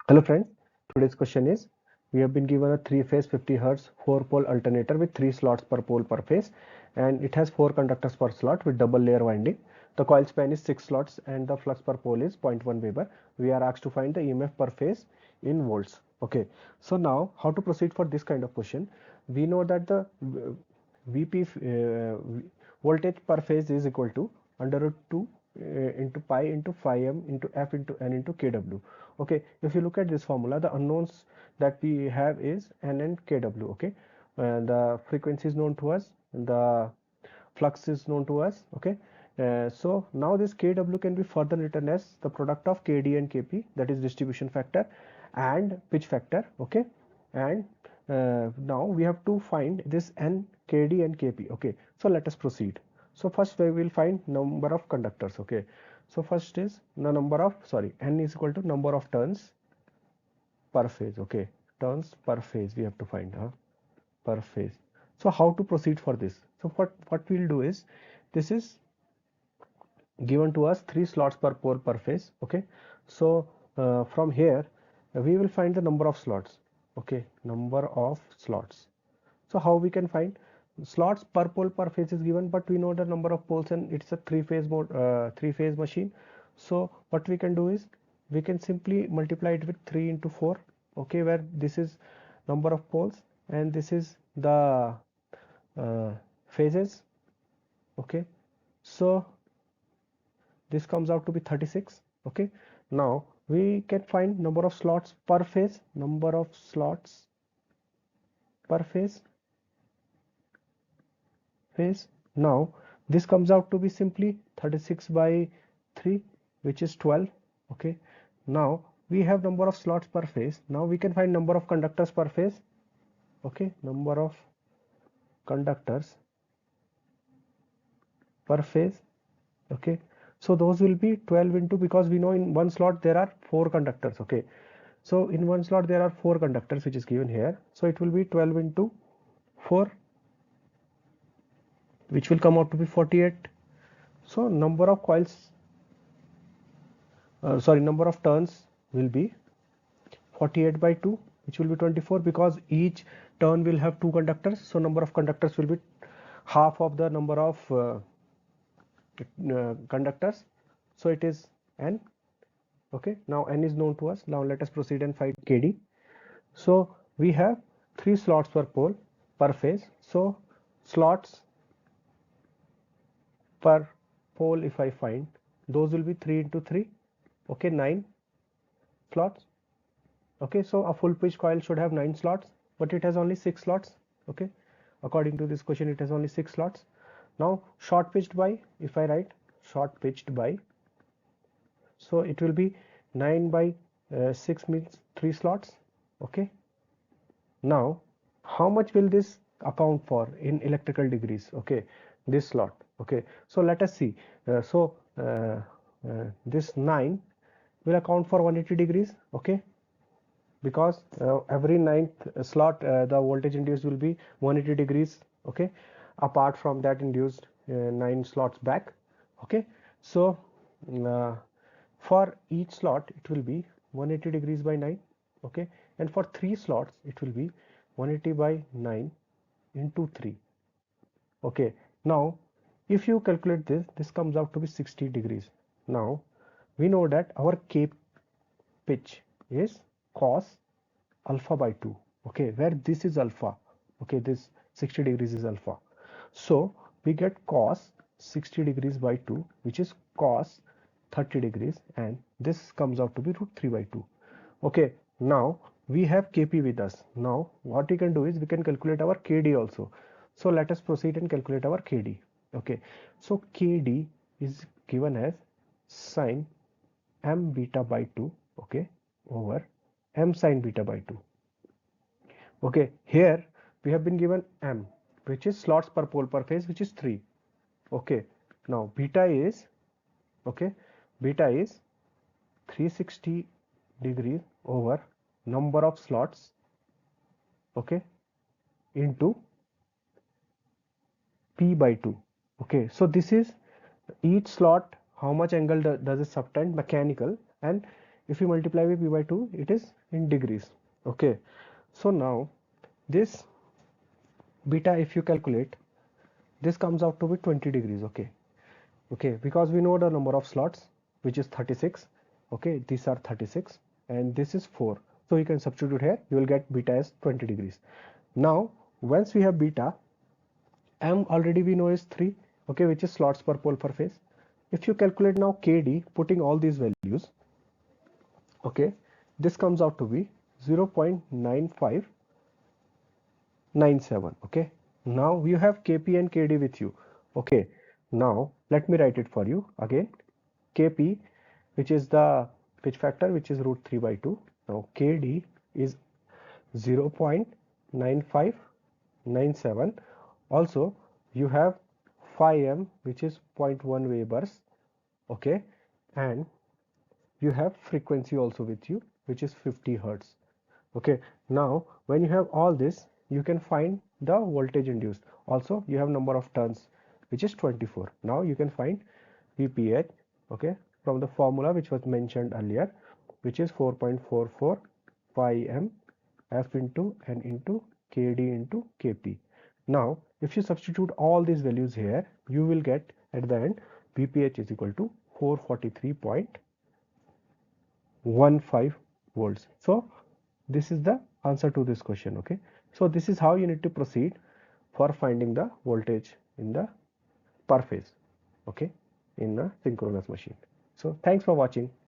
Hello friends, today's question is we have been given a 3-phase 50 Hz 4-pole alternator with 3 slots per pole per phase, and it has 4 conductors per slot with double layer winding. The coil span is 6 slots and the flux per pole is 0.1 Weber. We are asked to find the EMF per phase in volts. Okay, so now how to proceed for this kind of question? We know that the VP voltage per phase is equal to under root 2 into pi into phi m into f into n into kW. Okay, if you look at this formula, the unknowns that we have is n and kW. Okay, the frequency is known to us, the flux is known to us. Okay, so now this kW can be further written as the product of kd and kp, that is distribution factor and pitch factor. Okay, and now we have to find this n, kd and kp. Okay, so let us proceed. So first we will find number of conductors. Okay, so first is the number of, sorry, n is equal to number of turns per phase. Okay, turns per phase we have to find per phase. So how to proceed for this? So what we'll do is, this is given to us 3 slots per pole per phase. Okay, so from here we will find the number of slots. Okay, number of slots. So how we can find slots per pole per phase is given, but we know the number of poles and it's a three phase machine. So what we can do is we can simply multiply it with 3 into 4. Okay, where this is number of poles and this is the phases. Okay, so this comes out to be 36. Okay, now we can find number of slots per phase, number of slots per phase. Now this comes out to be simply 36 by 3, which is 12. Okay, now we have number of slots per phase. Now we can find number of conductors per phase. Okay, number of conductors per phase. Okay, so those will be 12 into, because we know in one slot there are 4 conductors. Okay, so in one slot there are 4 conductors, which is given here, so it will be 12 into 4, which will come out to be 48. So number of coils, number of turns will be 48 by 2, which will be 24, because each turn will have 2 conductors, so number of conductors will be half of the number of conductors, so it is n. Okay, now n is known to us. Now let us proceed and find kd. So we have 3 slots per pole per phase, so slots per pole, if I find, those will be 3 into 3. Okay, 9 slots. Okay, so a full pitch coil should have 9 slots, but it has only 6 slots. Okay, according to this question it has only 6 slots. Now short pitched by, if I write short pitched by, so it will be 9 by 6 means 3 slots. Okay, now how much will this account for in electrical degrees? Okay, this slot. Okay, so let us see. This 9 will account for 180 degrees. Okay, because every ninth slot the voltage induced will be 180 degrees. Okay, apart from that induced 9 slots back. Okay, so uh, for each slot it will be 180 degrees by 9. Okay, and for 3 slots it will be 180 by 9 into 3. Okay, now if you calculate this, this comes out to be 60 degrees. Now we know that our K pitch is cos alpha by 2. Okay, where this is alpha. Okay, this 60 degrees is alpha, so we get cos 60 degrees by 2, which is cos 30 degrees, and this comes out to be root 3 by 2. Okay, now we have kp with us. Now what we can do is we can calculate our kd also. So let us proceed and calculate our kd. Okay, so kd is given as sine m beta by 2. Okay, over m sine beta by 2. Okay, here we have been given m, which is slots per pole per phase, which is 3. Okay, now beta is, okay, beta is 360 degrees over number of slots, okay, into p by 2. Okay, so this is each slot how much angle does it subtend mechanical, and If you multiply with p by 2, it is in degrees. Okay, so now this beta, if you calculate, this comes out to be 20 degrees. Okay, because we know the number of slots, which is 36. Okay, these are 36 and this is 4, so you can substitute here, you will get beta as 20 degrees. Now once we have beta, m already we know is 3, okay, which is slots per pole per phase. If you calculate now kd, putting all these values, okay, this comes out to be 0.9597. okay, now you have kp and kd with you. Okay, now let me write it for you again. Kp, which is the pitch factor, which is root 3 by 2. Now kd is 0.9597. Also you have phi m, which is 0.1 Webers. Okay, and you have frequency also with you, which is 50 Hertz. Okay, now when you have all this, you can find the voltage induced. Also you have number of turns, which is 24. Now you can find Vph, okay, from the formula which was mentioned earlier, which is 4.44 pi m f into n into kd into kp. Now if you substitute all these values here, you will get at the end Vph is equal to 443.15 volts. So this is the answer to this question. Okay, so this is how you need to proceed for finding the voltage in the per phase, okay, in a synchronous machine. So thanks for watching.